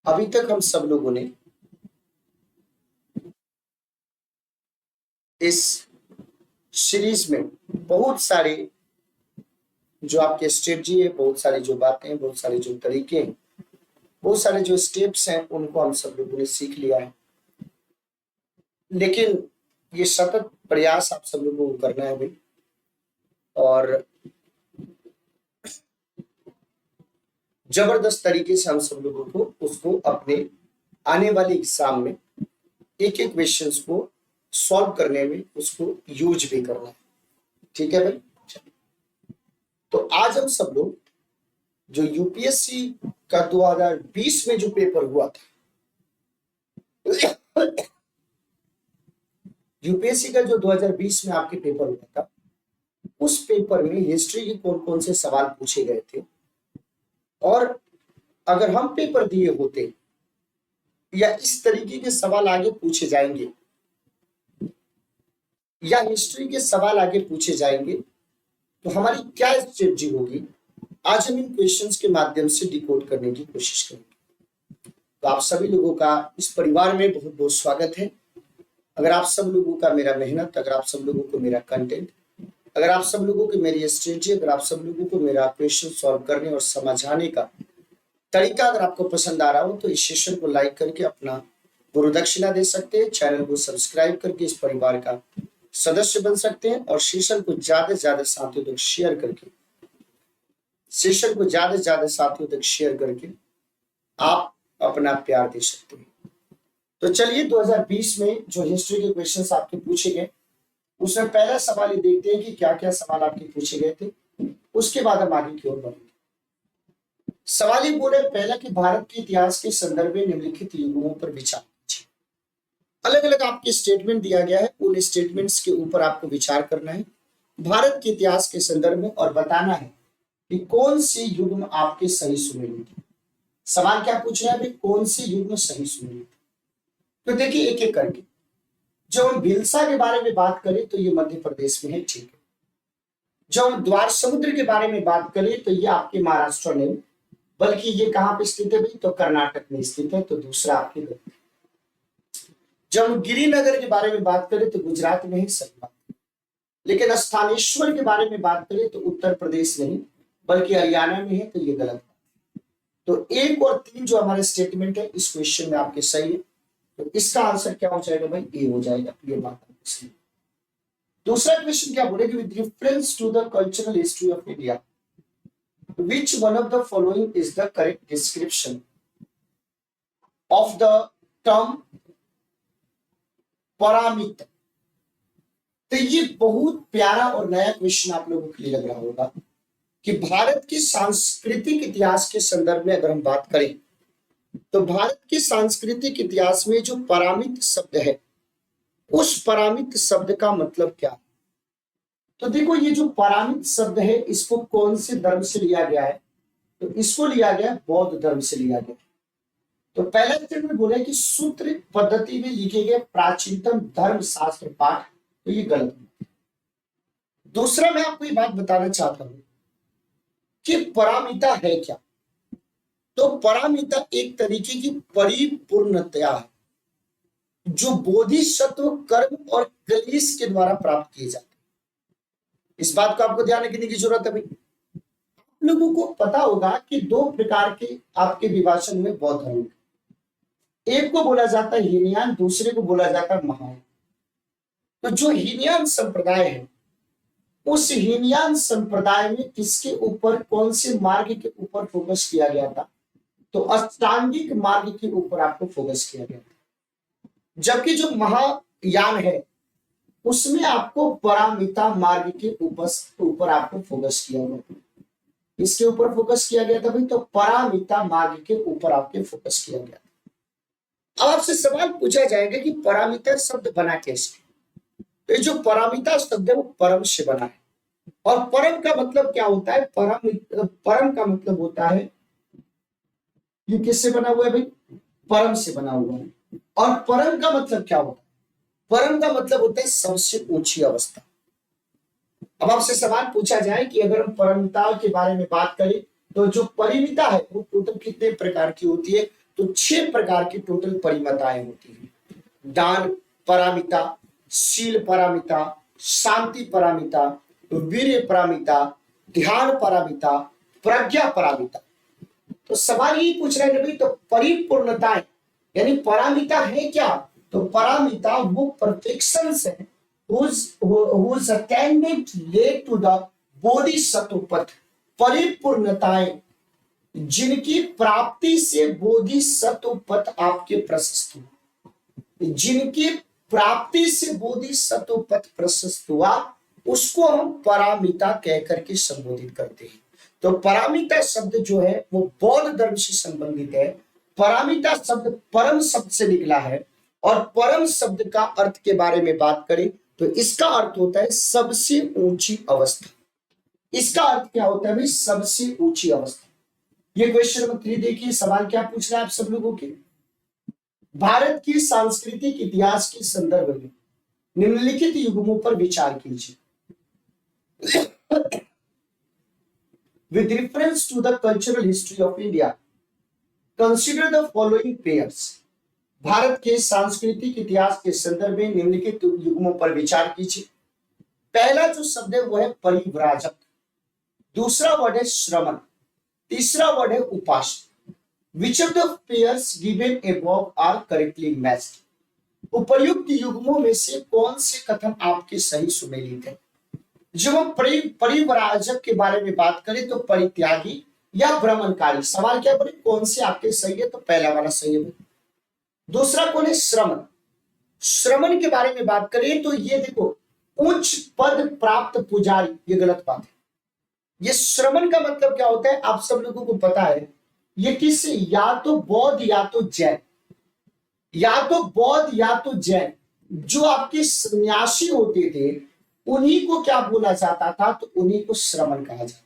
अभी तक हम सब लोगों ने इस सीरीज में बहुत सारे जो आपके स्ट्रेटजी है, बहुत सारी जो बातें हैं, बहुत सारे जो तरीके हैं, बहुत सारे जो स्टेप्स हैं, उनको हम सब लोगों ने सीख लिया है। लेकिन ये सतत प्रयास आप सब लोगों को करना है भाई, और जबरदस्त तरीके से हम सब लोगों को उसको अपने आने वाले एग्जाम में एक एक क्वेश्चंस को सॉल्व करने में उसको यूज भी करना है। ठीक है भाई। तो आज हम सब लोग जो यूपीएससी का 2020 में जो पेपर हुआ था, यूपीएससी का जो 2020 में आपके पेपर हुआ था, उस पेपर में हिस्ट्री के कौन कौन से सवाल पूछे गए थे, और अगर हम पेपर दिए होते या इस तरीके के सवाल आगे पूछे जाएंगे या हिस्ट्री के सवाल आगे पूछे जाएंगे तो हमारी क्या स्ट्रेटजी होगी, आज हम इन क्वेश्चंस के माध्यम से डिकोड करने की कोशिश करेंगे। तो आप सभी लोगों का इस परिवार में बहुत बहुत स्वागत है। अगर आप सब लोगों का मेरा मेहनत, अगर आप सब लोगों को मेरा कंटेंट, अगर आप सब लोगों को मेरी स्ट्रेटजी, अगर आप सब लोगों को मेरा क्वेश्चन सॉल्व करने और समझाने का तरीका अगर आपको पसंद आ रहा हो तो इस सेशन को लाइक करके अपना गुरु दक्षिणा दे सकते हैं, चैनल को सब्सक्राइब करके इस परिवार का सदस्य बन सकते हैं, और सेशन को ज्यादा से ज्यादा साथियों तक शेयर करके आप अपना प्यार दे सकते हैं। तो चलिए 2020 में जो हिस्ट्री के क्वेश्चंस आपके पूछे गए, उसमें पहला सवाल ये देखते हैं कि क्या क्या सवाल आपके पूछे गए थे, उसके बाद हम आगे की ओर बढ़ेंगे। सवाल ये बोले पहला कि भारत के इतिहास के संदर्भ में निम्नलिखित युगों पर विचार कीजिए। अलग अलग आपके स्टेटमेंट दिया गया है, उन स्टेटमेंट्स के ऊपर आपको विचार करना है भारत के इतिहास के संदर्भ में, और बताना है कि कौन से युग में आपके सही सुमेलित थे। सवाल क्या पूछ रहे हैं अभी, कौन से युग में सही सुमेलित थे। तो देखिए एक एक करके, जब हम भिलसा के बारे में बात करें तो ये मध्य प्रदेश में है, ठीक है। जब हम द्वार समुद्र के बारे में बात करें तो ये आपके महाराष्ट्र में, बल्कि ये कहां पे स्थित है भाई, तो कर्नाटक में स्थित है, तो दूसरा आपके गलत। जब हम गिरिनगर के बारे में बात करें तो गुजरात में है, सही बात। लेकिन स्थानेश्वर के बारे में बात करें तो उत्तर प्रदेश नहीं बल्कि हरियाणा में है, तो ये गलत। तो 1 और 3 जो हमारे स्टेटमेंट है इस क्वेश्चन में आपके सही है, तो इसका आंसर क्या हो जाएगा भाई, ए हो जाएगा। ये बात आपकी सही। दूसरा क्वेश्चन क्या बोलेगा, with reference to the cultural history of India which one of the following is the correct description of the term paramitha। तो ये बहुत प्यारा और नया क्वेश्चन आप लोगों के लिए लग रहा होगा कि भारत के सांस्कृतिक इतिहास के संदर्भ में अगर हम बात करें तो भारत के सांस्कृतिक इतिहास में जो परामित शब्द है, उस परामित शब्द का मतलब क्या है। तो देखो ये जो परामित शब्द है इसको कौन से धर्म से लिया गया है, तो इसको लिया गया बौद्ध धर्म से लिया गया। तो पहला स्टेटमेंट बोला कि सूत्र पद्धति में लिखे गए प्राचीनतम धर्म शास्त्र पाठ, तो ये गलत है। दूसरा मैं आपको ये बात बताना चाहता हूं कि परामिता है क्या। तो परामिता एक तरीके की परिपूर्णता है जो बोधिसत्व कर्म और क्लेश के द्वारा प्राप्त किए जाते हैं। इस बात को आपको ध्यान रखने की जरूरत है भाई। आप लोगों को पता होगा कि 2 प्रकार के आपके विभाजन में बौद्ध धर्म, एक को बोला जाता है हीनयान, दूसरे को बोला जाता है महायान। तो जो हीनयान संप्रदाय है, उस हीनयान संप्रदाय में किसके ऊपर, कौन से मार्ग के ऊपर फोकस किया गया था, तो अष्टांगिक मार्ग के ऊपर आपको फोकस किया गया था। जबकि जो महायान है उसमें आपको परामिता मार्ग के ऊपर आपको फोकस किया गया था। इसके ऊपर फोकस किया गया था भाई, तो परामिता मार्ग के ऊपर आपके फोकस किया गया था। अब आपसे सवाल पूछा जाएगा कि परामिता शब्द बना कैसे। तो जो परामिता शब्द है वो परम से बना है, और परम का मतलब क्या होता है, परम का मतलब होता है, ये किससे बना हुआ है भाई, परम से बना हुआ है। और परम का मतलब क्या होता है, परम का मतलब होता है सबसे ऊंची अवस्था। अब आपसे सवाल पूछा जाए कि अगर हम परमता के बारे में बात करें तो जो परिमिता है वो टोटल कितने प्रकार की होती है, तो 6 प्रकार की टोटल परिमताएं होती हैं। दान पारमिता, शील पारमिता, शांति पारमिता, वीर्य पारमिता, ध्यान पारमिता, प्रज्ञा पारमिता। तो सवाल यही पूछ रहे हैं तो परिपूर्णता यानी पारमिता है क्या? तो पारमिता वो परफेक्शन है whose attainment led to the Bodhisattva पथ। परिपूर्णताएं जिनकी प्राप्ति से बोधिसत्व पथ आपके प्रशस्त हुआ, जिनकी प्राप्ति से बोधिसत्व पथ प्रशस्त हुआ, उसको हम पारमिता कहकर के संबोधित करते हैं। तो पारमिता शब्द जो है वो बौद्ध धर्म से संबंधित है। पारमिता शब्द परम शब्द से निकला है और परम शब्द का अर्थ के बारे में बात करें तो इसका अर्थ होता है सबसे ऊंची अवस्था। इसका अर्थ क्या होता है भाई? सबसे ऊंची अवस्था। ये क्वेश्चन नंबर 3 देखिए, सवाल क्या पूछ रहा है आप सब लोगों के। भारत की सांस्कृतिक इतिहास के संदर्भ में निम्नलिखित युग्मों पर विचार कीजिए। With reference to the cultural history of India, consider the following pairs. Bharat के सांस्कृतिक इतिहास के संदर्भ में निम्नलिखित युग्मों पर विचार कीजिए। पहला जो शब्द है वो है परिव्राजक, दूसरा वर्ड है श्रमण, तीसरा वर्ड है उपासक। Which of the pairs given above are correctly matched? उपर्युक्त युग्मों में से कौन से कथन आपके सही सुमेलित है? जब हम परिव्राजक के बारे में बात करें तो परित्यागी या भ्रमणकारी। सवाल क्या बोले? कौन से आपके सही है? तो पहला वाला सही है। दूसरा कौन है? श्रमण। श्रमण के बारे में बात करें तो ये देखो उच्च पद प्राप्त पुजारी, ये गलत बात है। ये श्रमण का मतलब क्या होता है आप सब लोगों को पता है। ये किस या तो बौद्ध या तो जैन, या तो बौद्ध या तो जैन जो आपके सन्यासी होते थे उन्हीं को क्या बोला जाता था? तो उन्हीं को श्रमण कहा जाता।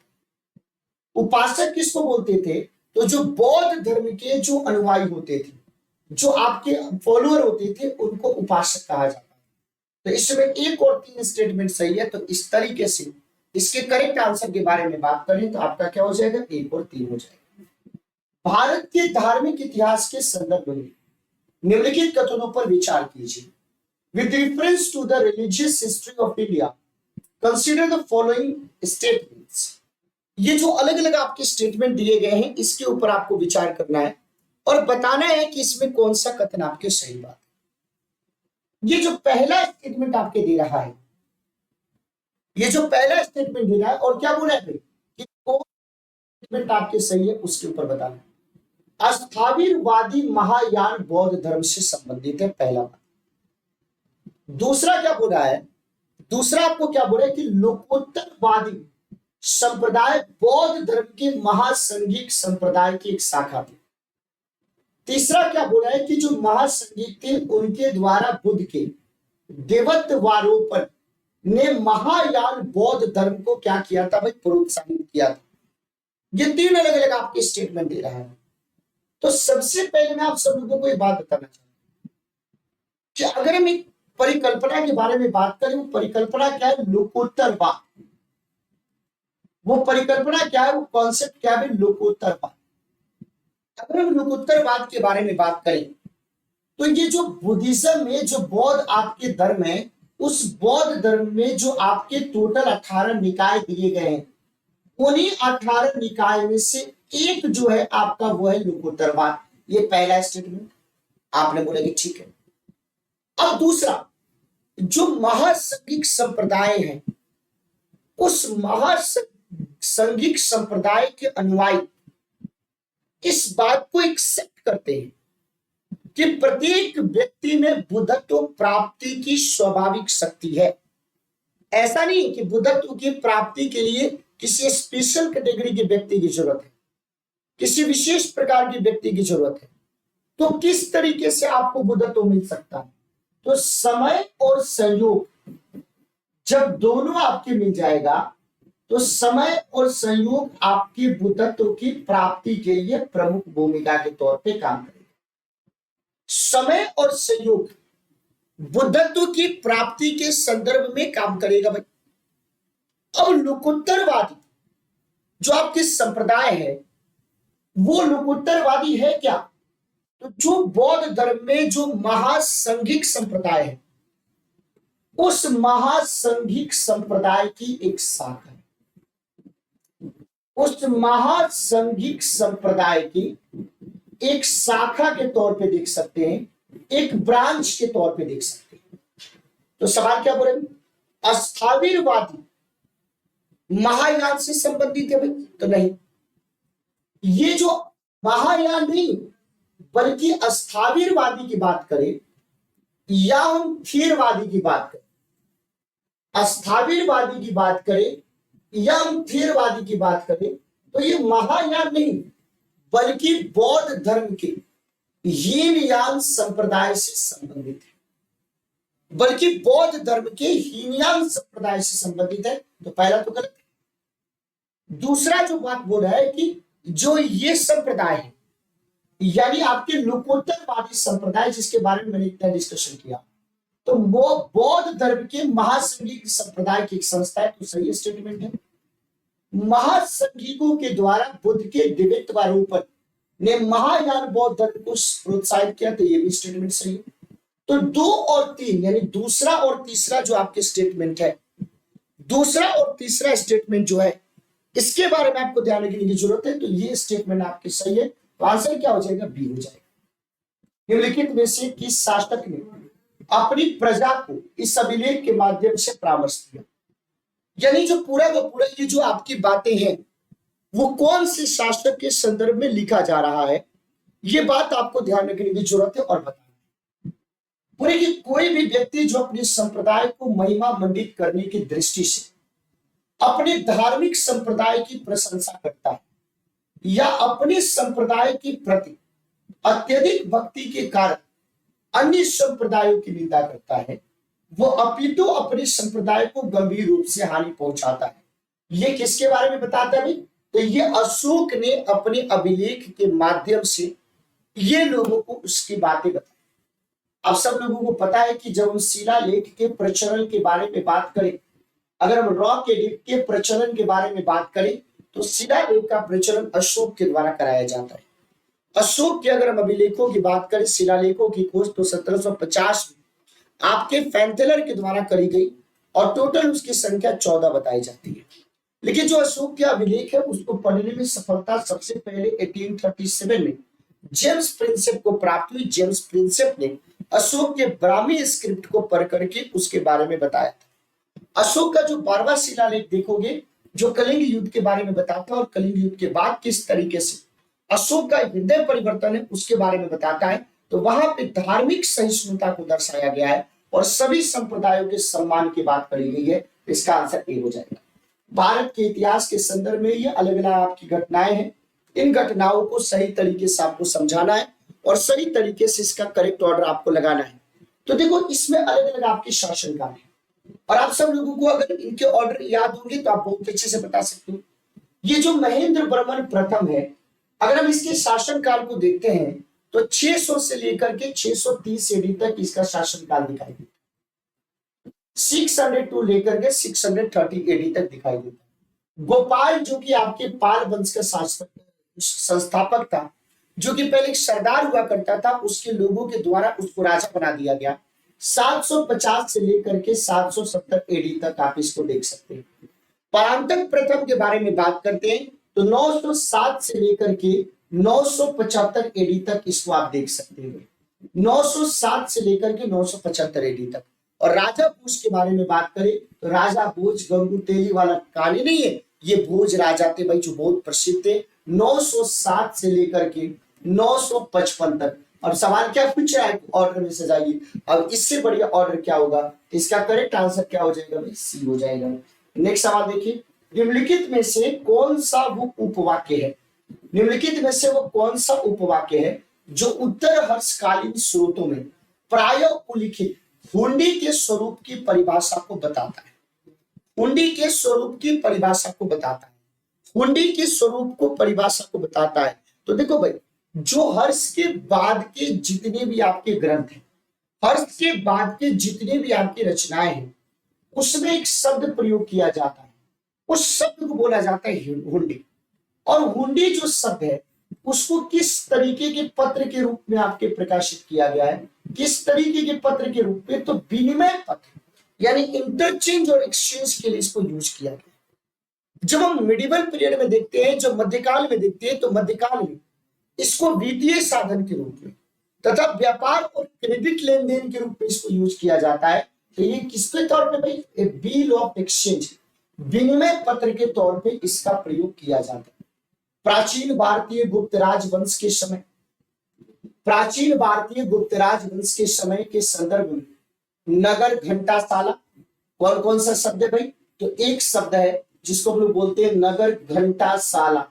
उपासक किसको बोलते थे? तो जो बौद्ध धर्म के जो अनुयायी होते थे, जो आपके फॉलोअर होते थे, उनको उपासक कहा जाता। तो इसमें 1 और 3 स्टेटमेंट सही है। तो इस तरीके से इसके करेक्ट आंसर के बारे में बात करें तो आपका क्या हो जाएगा? 1 और 3 हो जाएगा। भारत के धार्मिक इतिहास के संदर्भ में निम्नलिखित कथनों पर विचार कीजिए। With reference to the religious history of India, consider the following statements. ये जो अलग अलग आपके स्टेटमेंट दिए गए हैं इसके ऊपर आपको विचार करना है और बताना है कि इसमें कौन सा कथन आपके सही बात है। ये जो पहला स्टेटमेंट आपके दे रहा है, ये जो पहला स्टेटमेंट दे रहा है और क्या बोला है कि कौन स्टेटमेंट आपके सही है उसके ऊपर बताना। अस्थाविरवादी महायान बौद्ध धर्म से संबंधित है, पहला बात। दूसरा क्या बोल रहा है? दूसरा आपको क्या बोल रहा है कि लोकोत्तरवादी संप्रदाय बौद्ध धर्म के महासंघिक संप्रदाय की एक शाखा थी। तीसरा क्या बोल रहा है कि जो महासंघिक थे उनके द्वारा बुद्ध के देवत्वारोपण ने महायान बौद्ध धर्म को क्या किया था भाई? प्रोत्साहित किया था। ये 3 अलग अलग आपके स्टेटमेंट दे रहा है। तो सबसे पहले मैं आप सब लोगों को एक बात बताना चाहता हूं कि अगर हम एक परिकल्पना के बारे में बात करें, वो परिकल्पना क्या है? लोकोत्तरवाद। वो परिकल्पना क्या है? वो कॉन्सेप्ट क्या है? लोकोत्तरवाद। अगर हम लोकोत्तरवाद के बारे में बात करें तो ये जो बुद्धिज्म में जो बौद्ध आपके धर्म है, उस बौद्ध धर्म में जो आपके टोटल 18 निकाय दिए गए हैं, उन्हीं 18 निकाय में से एक जो है आपका वो है लोकोत्तरवाद। ये पहला स्टेटमेंट आपने बोला कि ठीक है। अब दूसरा, जो महासंघिक संप्रदाय है, उस महासंघिक संप्रदाय के अनुयायी इस बात को एक्सेप्ट करते हैं कि प्रत्येक व्यक्ति में बुद्धत्व प्राप्ति की स्वाभाविक शक्ति है। ऐसा नहीं कि बुद्धत्व की प्राप्ति के लिए किसी स्पेशल कैटेगरी के व्यक्ति की जरूरत है, किसी विशेष प्रकार के व्यक्ति की जरूरत है। तो किस तरीके से आपको बुद्धत्व मिल सकता है? तो समय और संयोग जब दोनों आपके मिल जाएगा तो समय और संयोग आपकी बुद्धत्व की प्राप्ति के लिए प्रमुख भूमिका के तौर पे काम करेगा। समय और संयोग बुद्धत्व की प्राप्ति के संदर्भ में काम करेगा भाई। अब लोकोत्तरवादी जो आपके संप्रदाय है, वो लोकोत्तरवादी है क्या? तो जो बौद्ध धर्म में जो महासंघिक संप्रदाय है, उस महासंघिक संप्रदाय की एक शाखा है, उस महासंघिक संप्रदाय की एक शाखा के तौर पे देख सकते हैं, एक ब्रांच के तौर पे देख सकते हैं। तो सवाल क्या बोले, अस्थावीरवादी महायान से संबंधित है भाई? तो नहीं, ये जो महायान नहीं बल्कि अस्थावीरवादी की बात करें या हम थीरवादी की बात करें, अस्थावीरवादी की बात करें या हम थीरवादी की बात करें, तो ये महायान नहीं बल्कि बौद्ध धर्म के हीनयान संप्रदाय से संबंधित है, बल्कि बौद्ध धर्म के हीनयान संप्रदाय से संबंधित है। तो पहला तो गलत है। दूसरा जो बात बोल रहा है कि जो ये संप्रदाय है, यानी आपके लोकोत्तरवादी संप्रदाय जिसके बारे में मैंने इतना डिस्कशन किया, तो वो बौद्ध धर्म के महासंघिक संप्रदाय की एक संस्था है। तो सही स्टेटमेंट है। महासंघिकों के द्वारा बुद्ध के दिव्यत्वारोपण ने महायान बौद्ध धर्म को प्रोत्साहित किया, तो ये भी स्टेटमेंट सही है। तो 2 और 3 यानी दूसरा और तीसरा जो आपके स्टेटमेंट है, दूसरा और तीसरा स्टेटमेंट जो है, इसके बारे में आपको ध्यान रखने की जरूरत है। तो ये स्टेटमेंट आपके सही है। तो आंसर क्या हो जाएगा? बी हो जाएगा। निम्नलिखित में से किस शासक ने अपनी प्रजा को इस अभिलेख के माध्यम से परामर्श दिया? यानी जो पूरा का पूरा ये जो आपकी बातें हैं, वो कौन से शासक के संदर्भ में लिखा जा रहा है, ये बात आपको ध्यान रखने की जरूरत है और बताना पूरे कि कोई भी व्यक्ति जो अपने संप्रदाय को महिमा मंडित करने की दृष्टि से अपने धार्मिक संप्रदाय की प्रशंसा करता है या अपने संप्रदाय के प्रति अत्यधिक भक्ति के कारण अन्य संप्रदायों की निंदा करता है, वो अपितु अपने संप्रदाय को गंभीर रूप से हानि पहुंचाता है। ये किसके बारे में बताता है? तो ये अशोक ने अपने अभिलेख के माध्यम से ये लोगों को उसकी बातें बताई। अब सब लोगों को पता है कि जब हम शिलालेख के प्रचलन के बारे में बात करें, अगर हम रॉक एडिक्ट के प्रचलन के बारे में बात करें, तो शिलालेख का प्रचलन अशोक के द्वारा कराया जाता है। अशोक के अगर हम अभिलेखों की बात करें, शिलालेखों की खोज तो 1750 में आपके फैंथेलर के द्वारा करी गई और टोटल उसकी संख्या 14 बताई जाती है। लेकिन जो अशोक के अभिलेख है उसको पढ़ने में सफलता सबसे पहले 1837 में जेम्स प्रिंसेप को प्राप्त हुई। जेम्स प्रिंसेप ने अशोक के ब्राह्मी स्क्रिप्ट को पढ़ करके उसके बारे में बताया था। अशोक का जो 12वां शिलालेख देखोगे जो कलिंग युद्ध के बारे में बताता है और कलिंग युद्ध के बाद किस तरीके से अशोक का हृदय परिवर्तन है उसके बारे में बताता है। तो वहां पे धार्मिक सहिष्णुता को दर्शाया गया है और सभी संप्रदायों के सम्मान की बात करी गई है। इसका आंसर ए हो जाएगा। भारत के इतिहास के संदर्भ में ये अलग अलग आपकी घटनाएं हैं। इन घटनाओं को सही तरीके से आपको समझाना है और सही तरीके से इसका करेक्ट ऑर्डर आपको लगाना है। तो देखो इसमें अलग अलग आपके शासनकाल है और आप सब लोगों को अगर इनके ऑर्डर याद होंगे तो आप बहुत अच्छे से बता सकते हो। ये जो महेंद्र वर्मन प्रथम है, अगर हम इसके शासनकाल को देखते हैं तो 600 से लेकर के 630 एडी तक इसका शासनकाल दिखाई देता है। 600 टू लेकर के 630 एडी तक दिखाई देता है। गोपाल जो कि आपके पाल वंश का शासक संस्थापक था, जो कि पहले एक सरदार हुआ करता था, उसके लोगों के द्वारा उसको राजा बना दिया गया। 750 से लेकर के 770 एडी तक आप इसको देख सकते हैं। परांतक प्रथम के बारे में बात करते हैं तो 907 से लेकर के 975 एडी तक इसको आप देख सकते हैं। 907 से लेकर के 975 एडी तक। और राजा भोज के बारे में बात करें तो राजा भोज गंगू तेली वाला कहानी नहीं है, ये भोज राजा थे भाई जो बहुत प्रसिद्ध थे। 907 से लेकर के 955 तक। अब सवाल क्या पूछ रहा है? ऑर्डर में से जाइए। अब इससे बढ़िया ऑर्डर क्या होगा? इसका करेक्ट आंसर क्या हो जाएगा भाई? सी हो जाएगा। नेक्स्ट सवाल देखिए, निम्नलिखित में से कौन सा वो उपवाक्य है? निम्नलिखित में से वो कौन सा उपवाक्य है जो उत्तर हर्षकालीन स्रोतों में प्रायः उल्लिखित हुंडी के स्वरूप की परिभाषा को बताता है? हुंडी के स्वरूप की परिभाषा को बताता है। हुंडी के स्वरूप को परिभाषा को बताता है। तो देखो भाई, जो हर्ष के बाद के जितने भी आपके ग्रंथ हैं, हर्ष के बाद के जितने भी आपकी रचनाएं हैं, उसमें एक शब्द प्रयोग किया जाता है। उस शब्द को बोला जाता है हुंडी। और हुंडी जो शब्द है उसको किस तरीके के पत्र के रूप में आपके प्रकाशित किया गया है, किस तरीके के पत्र के रूप में, तो विनिमय पत्र यानी इंटरचेंज और एक्सचेंज के लिए इसको यूज किया गया। जब हम मिडिवल पीरियड में देखते हैं, जब मध्यकाल में देखते हैं, तो मध्यकाल में इसको वित्तीय साधन के रूप में तथा व्यापार और क्रेडिट लेन देन के रूप में इसको यूज किया जाता है। तो ये किसके तौर पे भाई, ए बिल ऑफ एक्सचेंज, विनिमय पत्र के तौर पे इसका प्रयोग किया जाता है। प्राचीन भारतीय गुप्त राजवंश के समय, प्राचीन भारतीय गुप्त राजवंश के समय के संदर्भ में नगर घंटाशाला, कौन कौन सा शब्द है भाई, तो एक शब्द है जिसको हम लोग बोलते हैं नगर घंटाशाला,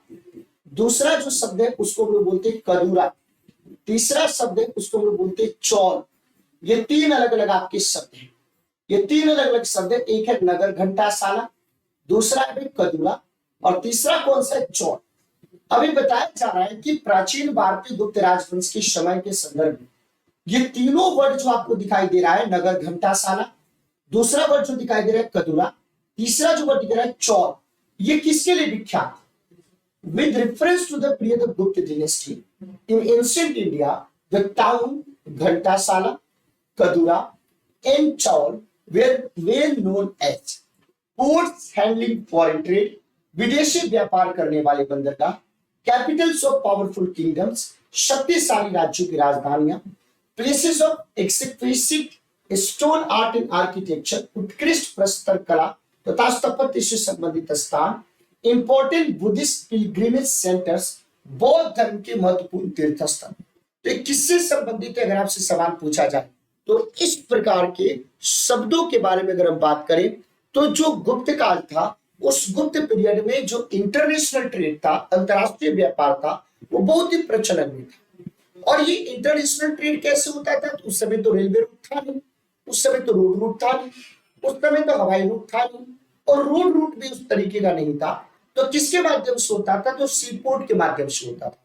दूसरा जो शब्द है उसको हम लोग बोलते हैं कदूरा, तीसरा शब्द है उसको हम लोग बोलते हैं चौल। ये तीन अलग अलग आपके शब्द हैं, ये तीन अलग अलग शब्द है। एक है नगर घंटाशाला, दूसरा है कदूरा, और तीसरा कौन सा है, चौल। अभी बताया जा रहा है कि प्राचीन भारतीय गुप्त राजवंश के समय के संदर्भ में ये तीनों वर्ड जो आपको दिखाई दे रहा है, नगर घंटाशाला, दूसरा वर्ड जो दिखाई दे रहा है कदूरा, तीसरा जो वर्ड दिख रहा है चौल, ये किसके लिए विख्यात, with reference to the period of Gupta dynasty in ancient India, the town Ghantasala, Kadura, and Chaul were well known as ports handling foreign trade, विदेशी व्यापार करने वाले बंदरगाह, कैपिटल्स ऑफ पावरफुल किंगडम्स, शक्तिशाली राज्यों की राजधानियां, places of exquisite stone art and architecture, उत्कृष्ट प्रस्तर कला तथा स्थापत्य से संबंधित स्थान, इंपॉर्टेंट बुद्धिस्ट पिलग्रिमेज सेंटर्स, बौद्ध धर्म के महत्वपूर्ण तीर्थ स्थल। तो किससे संबंधित है, अगर आपसे सवाल पूछा जाए तो इस प्रकार के शब्दों के बारे में अगर हम बात करें, तो जो गुप्त काल था, उस गुप्त पीरियड में जो इंटरनेशनल ट्रेड था, अंतरराष्ट्रीय व्यापार था, वो बहुत ही प्रचलन में था। और ये इंटरनेशनल ट्रेड कैसे होता था, तो उस समय तो रेलवे रूट था नहीं, उस समय तो रोड रूट था नहीं, उस समय तो हवाई रूट था नहीं, और रोड रूट भी उस तरीके का नहीं था। तो किसके माध्यम से होता था, तो सीपोर्ट के माध्यम से होता था,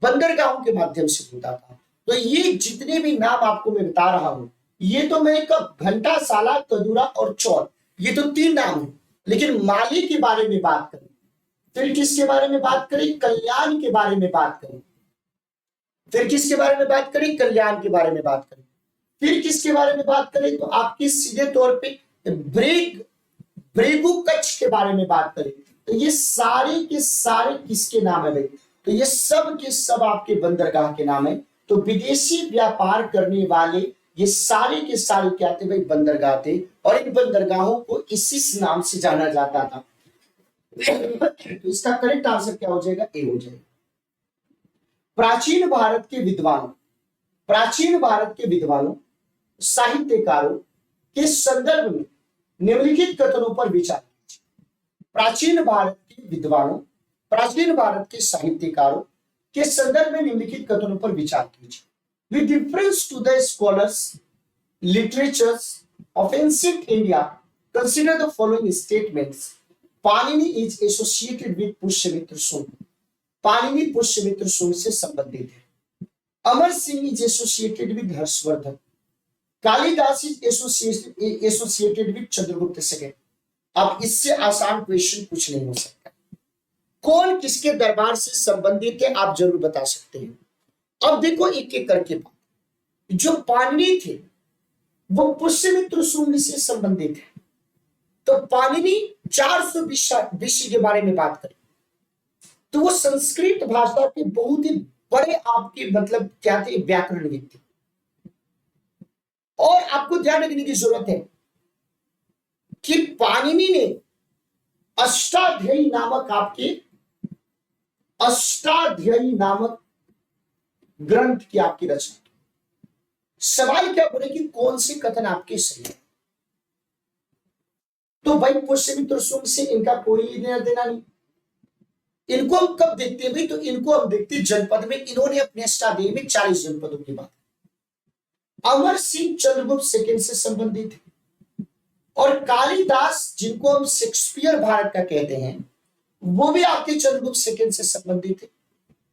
बंदरगाहों के माध्यम से होता था। तो ये जितने भी नाम आपको मैं बता रहा हूं, ये तो मैं एक घंटाशाला, कदूरा और चौल, ये तो तीन नाम है। लेकिन माली के बारे में बात करें, फिर किसके बारे में बात करें, कल्याण के बारे में बात करें, फिर किसके बारे में बात करें, कल्याण के बारे में बात करें, फिर किसके बारे में बात करें, तो आपकी सीधे तौर पे ब्रेगू कच्छ के बारे में बात करें, तो ये सारे के सारे किसके नाम है भाई, तो ये सब के सब आपके बंदरगाह के नाम है। तो विदेशी व्यापार करने वाले ये सारे के सारे क्या थे भाई, बंदरगाह थे, और इन बंदरगाहों को इसी नाम से जाना जाता था। तो इसका करेक्ट आंसर क्या हो जाएगा, ए हो जाएगा। प्राचीन भारत के विद्वानों, प्राचीन भारत के विद्वानों, साहित्यकारों के संदर्भ में निम्नलिखित कथनों पर विचार कीजिए। प्राचीन भारत के विद्वानों, प्राचीन भारत के साहित्यकारों के संदर्भ में निम्नलिखित कथनों पर विचार कीजिए। With reference to the scholars, literatures of ancient India, consider the following statements. Panini is associated with Pushyamitra सूंग, Panini Pushyamitra सूंग से संबंधित है। Amar Singh is associated with Harshavardhan, Kalidas is associated with Chandragupta second. अब इससे आसान क्वेश्चन कुछ नहीं हो सकता। कौन किसके दरबार से संबंधित है, आप जरूर बता सकते हैं। अब देखो एक एक करके बात, जो पाणिनि थे वो पुष्यमित्र सूंग से संबंधित है। तो पाणिनि 400 बीसी के बारे में बात करें तो वो संस्कृत भाषा के बहुत ही बड़े आपके मतलब क्या थे, व्याकरणविद थे। और आपको ध्यान रखने की जरूरत है कि पाणिनि ने अष्टाध्यायी नामक आपके अष्टाध्यायी नामक ग्रंथ की आपकी रचना। सवाल क्या बोले कि कौन से कथन आपके सही है। तो भाई पुष्यमित्र सूंग से इनका कोई लेना देना नहीं। इनको हम कब देखते हैं भाई, तो इनको हम देखते हैं जनपद में। इन्होंने अपने अष्टाध्यायी में 40 जनपदों की बात। अमर सिंह चंद्रगुप्त सेकंड से संबंधित है, और कालिदास जिनको हम शेक्सपियर भारत का कहते हैं, वो भी आपके चंद्रगुप्त सेकंड से संबंधित है।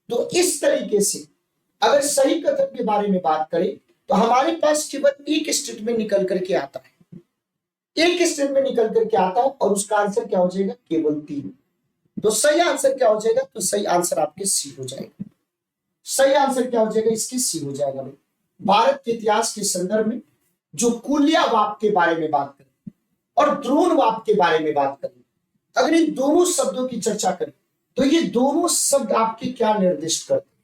तो इस तरीके से अगर सही कथन के बारे में बात करें तो हमारे पास केवल एक स्टेटमेंट निकल करके आता है, एक स्टेटमेंट निकल करके आता है, और उसका आंसर क्या हो जाएगा, केवल 3। तो सही आंसर क्या हो जाएगा, तो सही आंसर आपके सी हो जाएगा। सही आंसर क्या हो जाएगा, इसकी सी हो जाएगा भाई। भारत के इतिहास के संदर्भ में जो कुल्यवाप के बारे में बात करें और द्रोणवाप के बारे में बात करें, अगर इन दोनों शब्दों की चर्चा करें तो ये दोनों शब्द आपके क्या निर्दिष्ट करते हैं,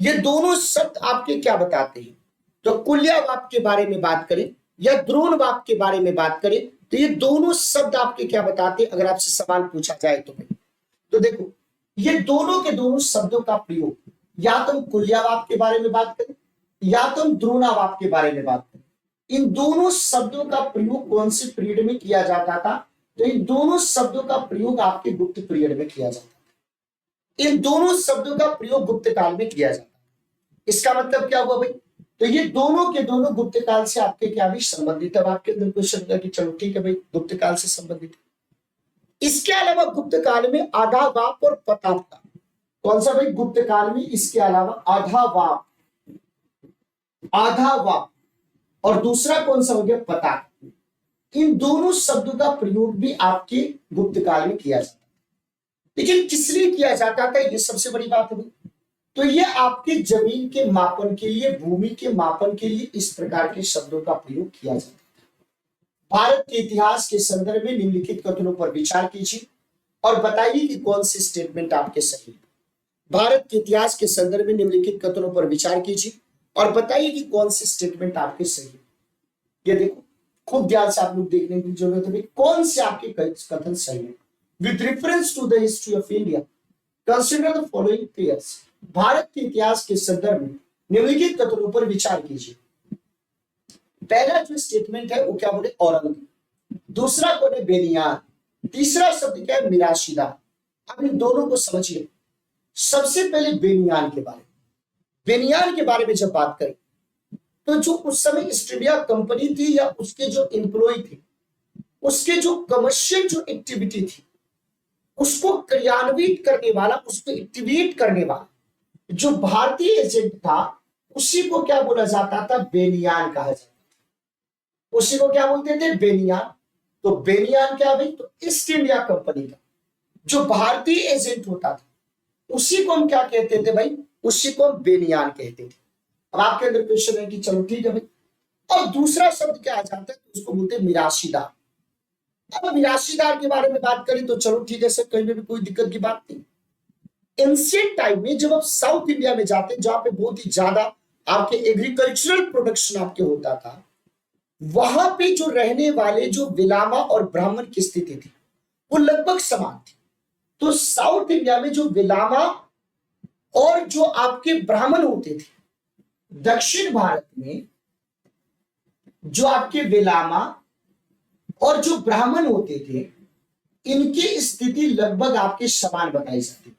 ये दोनों शब्द आपके क्या बताते हैं। तो कुल्यवाप के बारे में बात करें या द्रोणवाप के बारे में बात करें तो ये दोनों शब्द आपके क्या बताते हैं, अगर आपसे सवाल पूछा जाए तो भाई। तो देखो, ये दोनों के दोनों शब्दों का प्रयोग या तो हम कुल्यवाप के बारे में बात करें या तो हम द्रोणावाप के बारे में बात करें, इन दोनों शब्दों का प्रयोग कौन से पीरियड में किया जाता था, तो इन दोनों शब्दों का प्रयोग आपके गुप्त पीरियड में किया जाता था। इन दोनों शब्दों का प्रयोग गुप्त काल में किया जाता है। इसका मतलब क्या हुआ भाई, तो ये दोनों के दोनों गुप्त काल से आपके क्या भी संबंधित है। आपके अंदर क्वेश्चन का कि चलो ठीक है भाई, गुप्त काल से संबंधित है। इसके अलावा गुप्त काल में आधावाप और पताप था। कौन सा भाई, गुप्त काल में इसके अलावा आधावाप, आधावाप और दूसरा कौन सा हो गया, पताप। इन दोनों शब्दों का प्रयोग भी आपके गुप्त काल में किया जाता है। लेकिन किस लिए किया जाता था, ये सबसे बड़ी बात है। तो ये आपके जमीन के मापन के लिए, भूमि के मापन के लिए इस प्रकार के शब्दों का प्रयोग किया जाता है। भारत के इतिहास के संदर्भ में निम्नलिखित कथनों पर विचार कीजिए और बताइए कि कौन से स्टेटमेंट आपके सही है। भारत के इतिहास के संदर्भ में निम्नलिखित कथनों पर विचार कीजिए और बताइए कि कौन से स्टेटमेंट आपके सही है। ये देखो, खूब ध्यान से आप लोग देखने की जरूरत है, कौन से आपके कथन सही है। With reference to the history of India consider the following pairs. Bharat के इतिहास के संदर्भ में निम्नलिखित कथनों पर विचार कीजिए। पहला जो स्टेटमेंट है वो क्या बोले, औरंग। दूसरा कौन है, बेनियान। तीसरा शब्द क्या है, मिराशिदा। अब इन दोनों को समझिए। सबसे पहले बेनियान के बारे में, बेनियान के बारे में जब बात करें तो जो उस समय ईस्ट इंडिया कंपनी थी या उसके जो एम्प्लॉय थे, उसके जो कमर्शियल जो एक्टिविटी थी उसको क्रियान्वित करने वाला, उसको एक्टिवेट करने वाला जो भारतीय एजेंट था, उसी को क्या बोला जाता था, बेनियान कहा जाता था। उसी को क्या बोलते थे, बेनियान। तो बेनियान क्या भाई, तो ईस्ट इंडिया कंपनी का जो भारतीय एजेंट होता था उसी को हम क्या कहते थे भाई, उसी को हम बेनियान कहते थे। अब आपके अंदर क्वेश्चन है कि चलो ठीक है भाई, और दूसरा शब्द क्या आ जाता है, उसको बोलते हैं मिराशीदार। अब मिराशीदार के बारे में बात करें तो चलो ठीक है सर, कहीं में भी कोई दिक्कत की बात नहीं। एंशिएंट टाइम में जब आप साउथ इंडिया में जाते हैं जहां पे बहुत ही ज्यादा आपके एग्रीकल्चरल प्रोडक्शन आपके होता था, वहां पे जो रहने वाले जो विलामा और ब्राह्मण की स्थिति थी वो लगभग समान थी। तो साउथ इंडिया में जो विलामा और जो आपके ब्राह्मण होते थे, दक्षिण भारत में जो आपके विलामा और जो ब्राह्मण होते थे, इनकी स्थिति लगभग आपके समान बताई जाती है।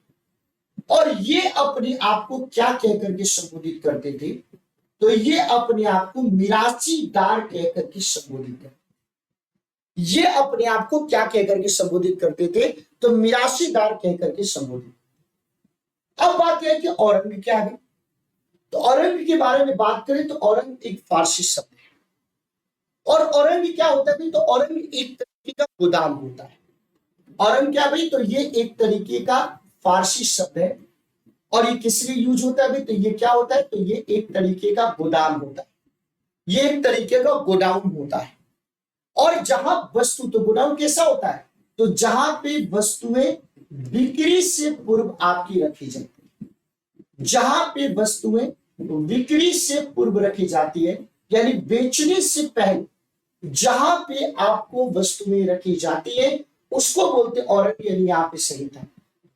और ये अपने आप को क्या कहकर के संबोधित करते थे, तो ये अपने आप को मिरासीदार कहकर के संबोधित करते, ये अपने आप को क्या कहकर के संबोधित करते थे, तो मिरासीदार कहकर के संबोधित। अब बात यह है कि औरंग क्या है। तो औरंग के बारे में बात करें तो औरंग एक फारसी शब्द है। और औरंग क्या होता है, तो औरंग एक तरीके का गोदाम होता है। औरंग क्या भाई, तो ये एक तरीके का फारसी शब्द है। और ये किस लिए यूज होता है भाई, तो ये क्या होता है, तो ये एक तरीके का गोदाम होता है, ये एक तरीके का गोडाउन होता है। और जहां वस्तु, तो गोडाउन कैसा होता है, तो जहां पे वस्तुएं बिक्री से पूर्व आपकी रखी जाती है, जहां पे वस्तुएं बिक्री से पूर्व रखी जाती है, यानी बेचने से पहले जहां पे आपको वस्तुएं रखी जाती है उसको बोलते औरंग। यानी यहाँ पे सही था,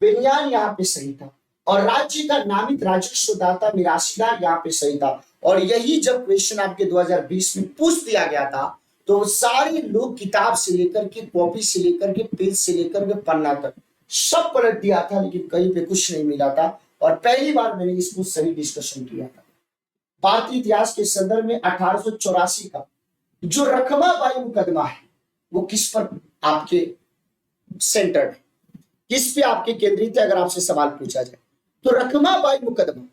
बेनियान यहाँ पे सही था। और राज्य का नामित राजस्व दाता मिरासीदार यहाँ पे सही था। और यही जब क्वेश्चन आपके 2020 में पूछ दिया गया था तो सारे लोग किताब से लेकर के, कॉपी से लेकर के, पेज से लेकर के पन्ना तक सब पलट दिया था, लेकिन कहीं पे कुछ नहीं मिला था। और पहली बार मैंने इसको सही डिस्कशन किया था। भारतीय इतिहास के संदर्भ में 1884 का जो रखमाबाई मुकदमा है वो किस पर आपके सेंटर्ड है, किस पे आपके केंद्रित है, अगर आपसे सवाल पूछा जाए तो रखमाबाई मुकदमा।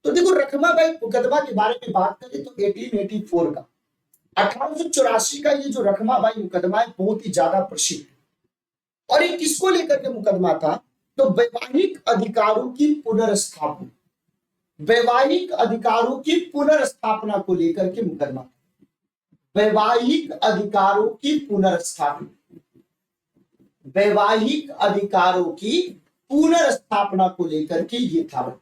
तो देखो, रखमाबाई मुकदमा के बारे में बात करें तो 1884 का, 1884 का ये जो रखमाबाई मुकदमा है बहुत ही ज्यादा प्रसिद्ध है। और ये किसको लेकर के मुकदमा था, तो वैवाहिक अधिकारों की पुनर्स्थापना, वैवाहिक अधिकारों की पुनर्स्थापना को लेकर के मुकदमा, वैवाहिक अधिकारों की पुनर्स्थापना, वैवाहिक अधिकारों की पुनर्स्थापना को लेकर के ये था,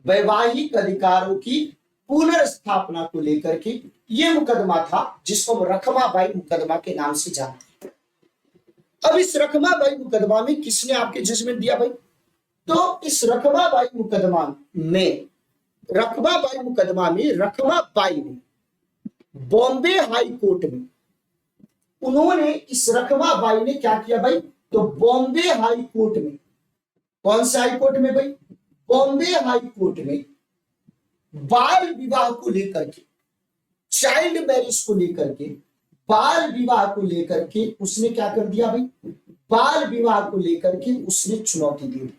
वैवाहिक अधिकारों की पुनर्स्थापना को लेकर के ये मुकदमा था, जिसको हम रखमाबाई मुकदमा के नाम से जानते हैं। अब इस रखमाबाई मुकदमा में किसने आपके जजमेंट दिया भाई? तो इस रखमाबाई मुकदमा में रखमाबाई ने बॉम्बे हाई कोर्ट में, उन्होंने इस रखमाबाई ने क्या किया भाई? तो बॉम्बे हाई कोर्ट में, कौन सा हाई कोर्ट में भाई? बॉम्बे हाई कोर्ट में बाल विवाह को लेकर के, चाइल्ड मैरिज को लेकर के, बाल विवाह को लेकर के उसने क्या कर दिया भाई? बाल विवाह को लेकर के उसने चुनौती दे दी।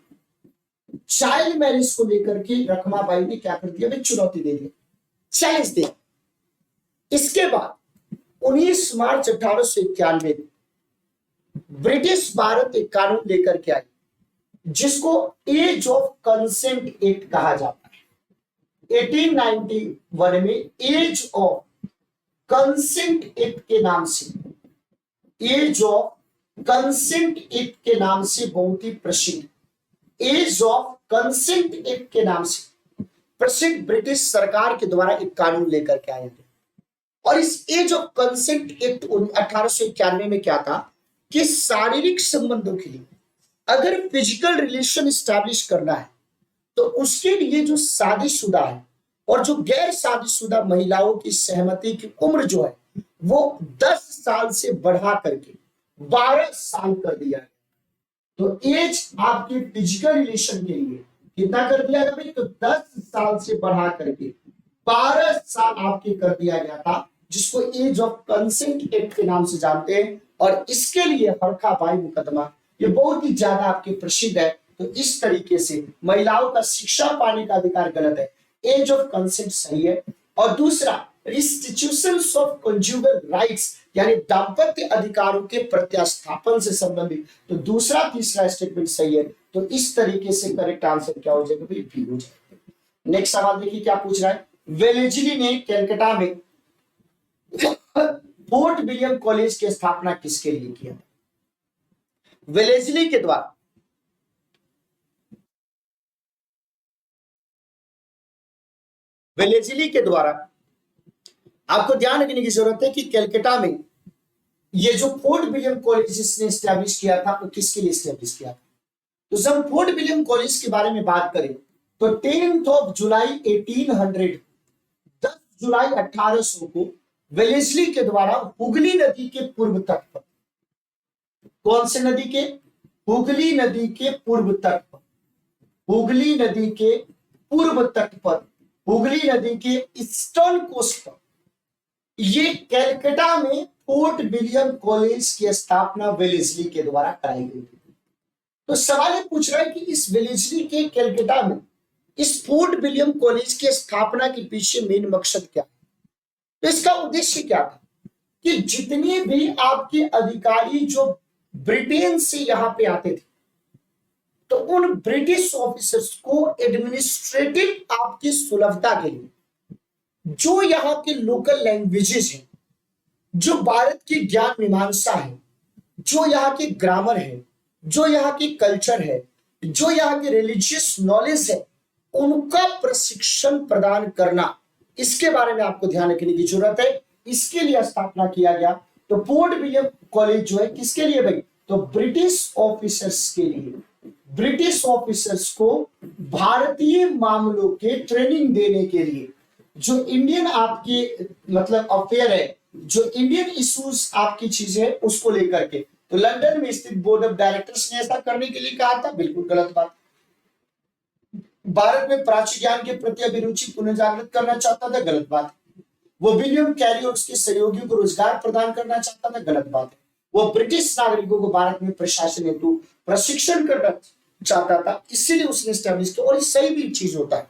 चाइल्ड मैरिज को लेकर के रखमाबाई ने क्या कर दिया भाई? चुनौती दे दी, चैलेंज दे। इसके बाद 19 मार्च 1891 ब्रिटिश भारत एक कानून लेकर के आई, जिसको एज ऑफ कंसेंट एक्ट कहा जाता है। 1891 में एज ऑफ कंसेंट एक्ट के नाम से, एज ऑफ कंसेंट एक्ट के नाम से बहुत ही प्रसिद्ध, एज ऑफ कंसेंट एक्ट के नाम से प्रसिद्ध ब्रिटिश सरकार के द्वारा एक कानून लेकर के आए थे। और इस एज ऑफ कंसेंट एक्ट 1891 में क्या था कि शारीरिक संबंधों के लिए अगर फिजिकल रिलेशन स्टैब्लिश करना है तो उसके लिए जो शादीशुदा है और जो गैर शादीशुदा महिलाओं की सहमति की उम्र जो है वो 10 साल से बढ़ा करके 12 साल कर दिया है। तो एज आपके फिजिकल रिलेशन के लिए कितना कर दिया गया भाई? तो 10 साल से बढ़ा करके 12 साल आपके कर दिया गया था, जिसको एज ऑफ कंसेंट एक्ट के नाम से जानते हैं। और इसके लिए रखमाबाई मुकदमा ये बहुत ही ज्यादा आपके प्रसिद्ध है। तो इस तरीके से महिलाओं का शिक्षा पाने का अधिकार गलत है, एज ऑफ कंसेंट सही है। और दूसरा रिस्टिट्यूशंस ऑफ कंज्यूगल राइट्स यानी दाम्पत्य अधिकारों के प्रत्यास्थापन से संबंधित, तो दूसरा तीसरा स्टेटमेंट सही है। तो इस तरीके से करेक्ट आंसर क्या हो जाएगा भाई? बी हो जाएगा। नेक्स्ट सवाल देखिए क्या पूछ रहा है। वेलेजली ने कलकत्ता में फोर्ट विलियम कॉलेज की स्थापना किसके लिए किया? वेलेजली के द्वारा, वेलेजली के द्वारा आपको ध्यान रखने की जरूरत है कि कलकत्ता में ये जो फोर्ट विलियम कॉलेज जिसने स्टैब्लिश किया था वो किसके लिए स्टैब्लिश किया था? तो जब फोर्ट विलियम कॉलेज के बारे में बात करें तो 10 जुलाई 1800, 10 जुलाई 1800 को वेलेजली के द्वारा हुगली नदी के पूर्व तट पर, कौन से नदी के? हुगली नदी के पूर्व तट पर, हुगली नदी के पूर्व तट पर, हुगली नदी के ईस्टर्न कोस्ट पर ये कलकत्ता में फोर्ट विलियम कॉलेज की स्थापना वेलेजली के द्वारा कराई गई थी। तो सवाल ये पूछ रहा है कि इस वेलेजली के कलकत्ता में इस फोर्ट विलियम कॉलेज की स्थापना के पीछे मेन मकसद क्या है? तो इसका उद्देश्य क्या था कि जितने भी आपके अधिकारी जो ब्रिटेन से यहां पे आते थे तो उन ब्रिटिश ऑफिसर्स को एडमिनिस्ट्रेटिव आपकी सुलभता के लिए जो यहाँ के लोकल लैंग्वेजेस हैं, जो भारत की ज्ञान मीमांसा है, जो यहाँ की ग्रामर है, जो यहाँ की कल्चर है, जो यहाँ की रिलीजियस नॉलेज है, उनका प्रशिक्षण प्रदान करना, इसके बारे में आपको ध्यान रखने की जरूरत है। इसके लिए स्थापना किया गया। तो फोर्ट विलियम कॉलेज जो है किसके लिए भाई? तो ब्रिटिश ऑफिसर्स के लिए, ब्रिटिश ऑफिसर्स को भारतीय मामलों के ट्रेनिंग देने के लिए, जो इंडियन आपकी मतलब अफेयर है, जो इंडियन इश्यूज आपकी चीजें है उसको लेकर के। तो लंदन में स्थित बोर्ड ऑफ डायरेक्टर्स ने ऐसा करने के लिए कहा था, बिल्कुल गलत बात। भारत में प्राच्य ज्ञान के प्रति अभिरुचि पुनर्जागृत करना चाहता था, गलत बात। वो विलियम कैरी और उसके सहयोगियों को रोजगार प्रदान करना चाहता था, गलत बात है। वो ब्रिटिश नागरिकों को भारत में प्रशासन हेतु प्रशिक्षण करना चाहता था, इसीलिए उसने स्टैब्लिश किया। और ये सही भी चीज होता है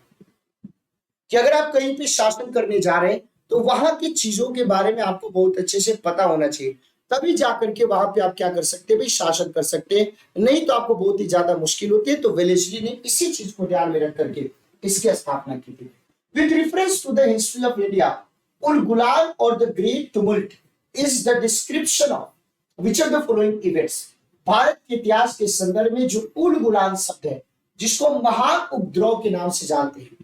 कि अगर आप कहीं पे शासन करने जा रहे हैं तो वहां की चीजों के बारे में आपको बहुत अच्छे से पता होना चाहिए, तभी जाकर के वहां पे आप क्या कर सकते हैं भाई? शासन कर सकते हैं, नहीं तो आपको बहुत ही ज्यादा मुश्किल होती है। तो वेलेजली ने इसी चीज को ध्यान में रख करके इसकी स्थापना की थी। With reference to the history of India, Ulgulan और the great tumult is the description of which of the following events. Bharat के इतिहास के संदर्भ में जो उल गुलान शब्द है, जिसको महान उपद्रव के नाम से जानते हैं,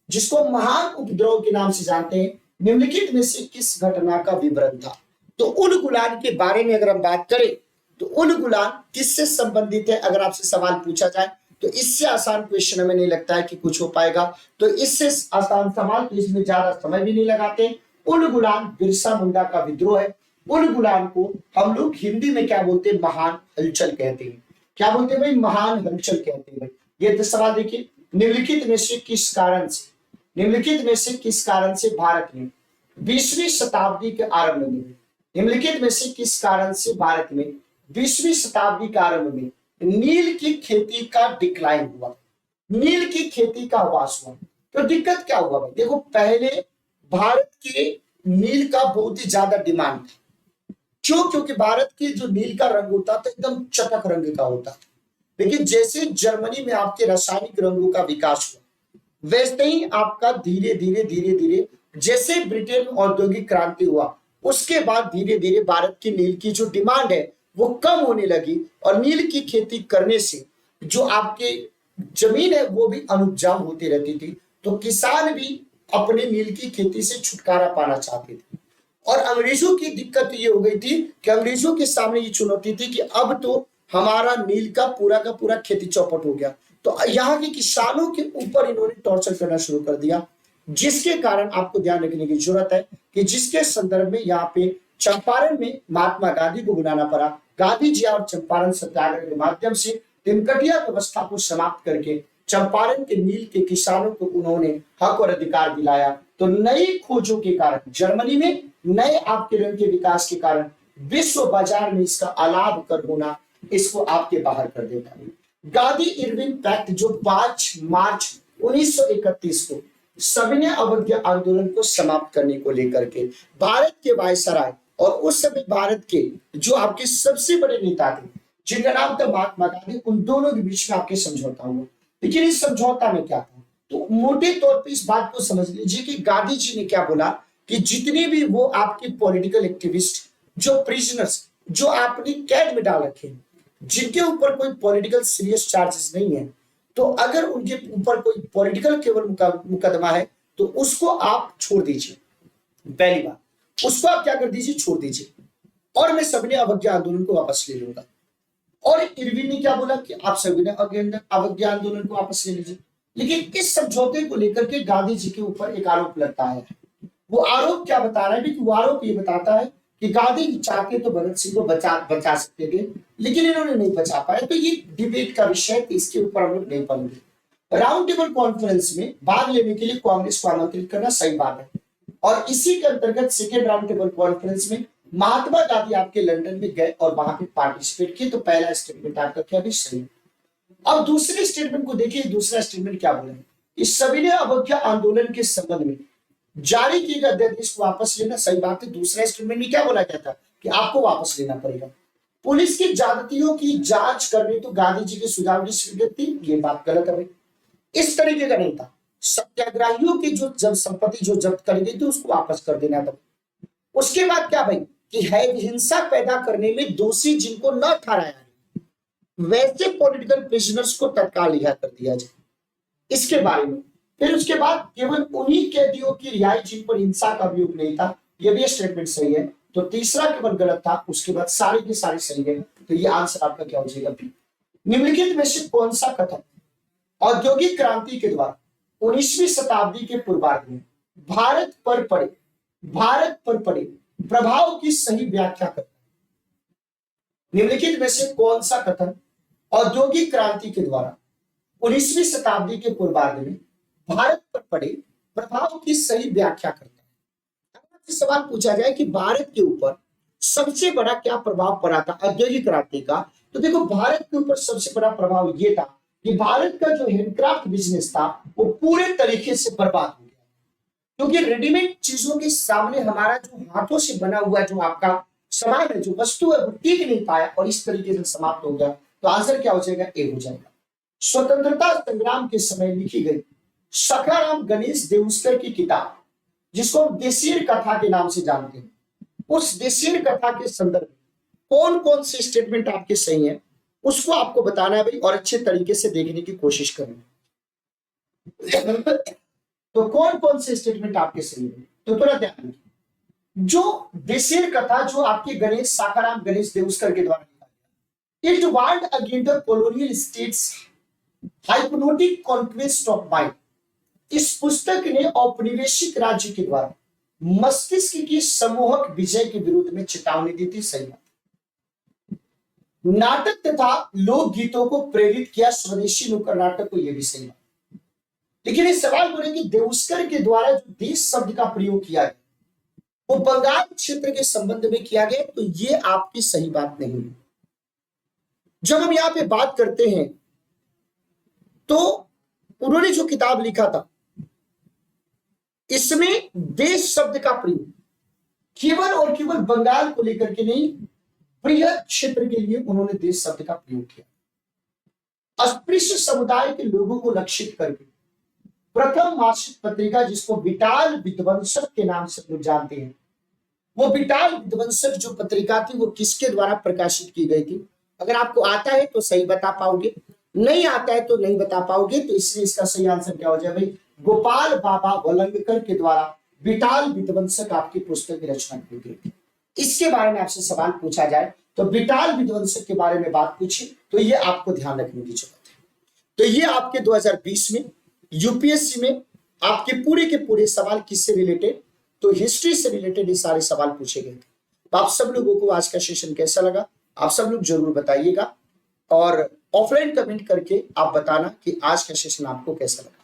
जिसको महान उपद्रव के नाम से जानते हैं, निम्नलिखित में से किस घटना का विवरण था। तो उल गुलान के बारे में अगर हम बात करें तो उल गुलान किससे संबंधित है, अगर आपसे सवाल पूछा जाए तो इससे आसान क्वेश्चन हमें नहीं लगता है कि कुछ हो पाएगा। तो इससे आसान सवाल, तो इसमें ज्यादा समय भी नहीं लगाते। उल गुलान बिरसा मुंडा का विद्रोह है। उल गुलान को हम लोग हिंदी में क्या बोलते हैं, महान हलचल कहते हैं। क्या बोलते हैं भाई, महान हलचल कहते हैं भाई। ये तो सवाल देखिए, निम्नलिखित में से किस कारण से, निम्नलिखित में से किस कारण से भारत में 20वीं शताब्दी के आरंभ में, निम्नलिखित में से किस कारण से भारत में 20वीं शताब्दी के आरंभ में नील की खेती का डिक्लाइन हुआ, नील की खेती का ह्रास हुआ। तो दिक्कत क्या हुआ भाई, देखो पहले भारत के नील का बहुत ही ज्यादा डिमांड था। क्यों? क्योंकि भारत के जो नील का रंग होता था एकदम चटक रंग का होता था। लेकिन जैसे जर्मनी में आपके रासायनिक रंगों का विकास हुआ, वैसे ही आपका धीरे धीरे धीरे धीरे जैसे ब्रिटेन में औद्योगिक क्रांति हुआ, उसके बाद धीरे धीरे भारत की नील की जो डिमांड है वो कम होने लगी। और नील की खेती करने से जो आपके जमीन है वो भी अनुपजाऊ होती रहती थी। तो किसान भी अपने नील की खेती से छुटकारा पाना चाहते थे। और अंग्रेजों की दिक्कत ये हो गई थी कि अंग्रेजों के सामने ये चुनौती थी कि अब तो हमारा नील का पूरा खेती चौपट हो गया। तो यहाँ के किसानों के ऊपर इन्होंने टॉर्चर करना शुरू कर दिया, जिसके कारण आपको ध्यान रखने की जरूरत है कि जिसके संदर्भ में यहाँ पे चंपारण में महात्मा गांधी को बुलाना पड़ा। गांधी जी और चंपारण सत्याग्रह के माध्यम से तिनकटिया व्यवस्था को समाप्त करके चंपारण के नील के किसानों को उन्होंने हक और अधिकार दिलाया। तो नई खोजों के कारण जर्मनी में नए आपके रंग के विकास के कारण विश्व बाजार में इसका अलाभ कर होना इसको आपके बाहर कर देता है। गांधी इरविन पैक्ट जो 5 मार्च 1931 को सविनय अवज्ञा आंदोलन को समाप्त करने को लेकर के भारत के वायसराय और उस समय भारत के जो आपके सबसे बड़े नेता थे जिनका नाम था महात्मा गांधी, उन दोनों के बीच में आपके समझौता हुआ। लेकिन इस समझौता में क्या था, तो मोटे तौर पे इस बात को समझ लीजिए कि गांधी जी ने क्या बोला कि जितने भी वो आपके पॉलिटिकल एक्टिविस्ट, जो प्रिजनर्स जो आपने कैद में डाल रखे, जिनके ऊपर कोई पॉलिटिकल सीरियस चार्जेस नहीं है, तो अगर उनके ऊपर कोई पॉलिटिकल केवल मुकदमा है तो उसको आप छोड़ दीजिए। पहली बात, उसको आप क्या कर दीजिए, छोड़ दीजिए, और मैं सविनय अवज्ञा आंदोलन को वापस ले लूंगा। और इरविन ने क्या बोला कि आप सविनय अवज्ञा आंदोलन को वापस ले लीजिए। लेकिन इस समझौते को लेकर के गांधी जी के ऊपर एक आरोप लगता है। वो आरोप क्या बता रहा है, वो आरोप ये बताता है कि गांधी जी चाहते तो भगत सिंह को बचा सकते थे, लेकिन इन्होंने नहीं बचा पाया। तो ये डिबेट का विषय है, इसके ऊपर हम लोग नहीं पढ़ेंगे। राउंड टेबल कॉन्फ्रेंस में भाग लेने के लिए कांग्रेस को आमंत्रित करना सही बात है, और इसी के अंतर्गत सेकेंड राउंड टेबल कॉन्फ्रेंस में महात्मा गांधी आपके लंदन में गए और वहां पे पार्टिसिपेट किए। तो पहला स्टेटमेंट आपका क्या भी सही। अब दूसरे स्टेटमेंट को देखिए, दूसरा स्टेटमेंट क्या बोला है, इस सविनय अवज्ञा आंदोलन के संबंध में जारी किए गए अध्यादेश को वापस लेना सही बात है। दूसरा स्टेटमेंट में क्या बोला गया था कि आपको वापस लेना पड़ेगा। पुलिस की ज्यादतियों की जांच करनी तो गांधी जी के सुझाव की स्वीकृत थी, ये बात गलत है भाई, इस तरीके का नहीं था। सत्याग्रहियों की जो जब संपत्ति जो जब्त करी गई थी उसको वापस कर देना था। उसके बाद क्या भाई कि है हिंसा पैदा करने में दोषी जिनको न ठहराया वैसे पॉलिटिकल प्रिजनर्स को तत्काल रिहा कर दिया जाए, इसके बारे में। फिर उसके बाद केवल उन्हीं कैदियों की रिहाई जिन पर हिंसा का अभियोग नहीं था, यह भी स्टेटमेंट सही है। तो तीसरा केवल गलत था, उसके बाद सारे के सारे सही है। तो ये आंसर आपका क्या हो जाएगा, निम्नलिखित में से कौन सा कथन औद्योगिक क्रांति के द्वारा 19वीं शताब्दी के पूर्वार्ध में भारत पर पड़े प्रभाव की सही व्याख्या करता है। निम्नलिखित में से कौन सा कथन औद्योगिक क्रांति के द्वारा 19वीं शताब्दी के पूर्वार्ध में भारत पर पड़े प्रभाव की सही व्याख्या करता है। अगर सवाल पूछा जाए कि भारत के ऊपर सबसे बड़ा क्या प्रभाव पड़ा था औद्योगिक क्रांति का, तो देखो भारत के ऊपर सबसे बड़ा प्रभाव यह था कि भारत का जो हैंडक्राफ्ट बिजनेस था वो पूरे तरीके से बर्बाद हो गया, क्योंकि रेडीमेड चीजों के सामने हमारा जो हाथों से बना हुआ जो आपका सामान है, जो वस्तु है, वो टिक नहीं पाया और इस तरीके से समाप्त हो गया। तो आंसर क्या हो जाएगा, ए हो जाएगा। स्वतंत्रता संग्राम के समय लिखी गई सखाराम गणेश देउस्कर की किताब, जिसको हम देशीर कथा के नाम से जानते हैं, उस देशीर कथा के संदर्भ में कौन कौन से स्टेटमेंट आपके सही हैं उसको आपको बताना है भाई, और अच्छे तरीके से देखने की कोशिश करनी। तो कौन कौन से स्टेटमेंट आपके सही है, तो थोड़ा ध्यान रखिए। जो देशीर कथा जो आपके गणेश साखाराम गणेश देउस्कर के द्वारा लिखा गया, it ward against the colonial states hypnotic conquest of mind. इस पुस्तक ने औपनिवेशिक राज्य के द्वारा मस्तिष्क की सम्मोहक विजय के विरुद्ध में चेतावनी दी थी। सही बात। नाटक तथा लोकगीतों को प्रेरित किया स्वदेशी नुक्कड़ नाटक को, यह भी सही बात। लेकिन ये सवाल बोलेंगे देउस्कर के द्वारा जो देश शब्द का प्रयोग किया गया वो बंगाल क्षेत्र के संबंध में किया गया, तो ये आपकी सही बात नहीं है। जब हम यहां पे बात करते हैं तो उन्होंने जो किताब लिखा था इसमें देश शब्द का प्रयोग केवल और केवल बंगाल को लेकर के नहीं, बृहद क्षेत्र के लिए उन्होंने देश शब्द का प्रयोग किया। अस्पृश्य समुदाय के लोगों को लक्षित करके प्रथम मासिक पत्रिका, जिसको विटाल विध्वंसक के नाम से लोग जानते हैं, वो विटाल विध्वंसक जो पत्रिका थी वो किसके द्वारा प्रकाशित की गई थी? अगर आपको आता है तो सही बता पाओगे, नहीं आता है तो नहीं बता पाओगे, तो इसलिए इसका सही आंसर क्या हो जाए भाई? गोपाल बाबा वलंगकर के द्वारा विटाल विध्वंसक आपकी पुस्तक की रचना की गई थी। इसके बारे में आपसे सवाल पूछा जाए तो विटाल विध्वंसक के बारे में बात पूछी तो ये आपको ध्यान रखने की जरूरत है। तो ये आपके 2020 में यूपीएससी में आपके पूरे के पूरे सवाल किससे रिलेटेड? तो हिस्ट्री से रिलेटेड ये सारे सवाल पूछे गए थे। तो आप सब लोगों को आज का सेशन कैसा लगा आप सब लोग जरूर बताइएगा, और ऑफलाइन कमेंट करके आप बताना कि आज का सेशन आपको कैसा लगा।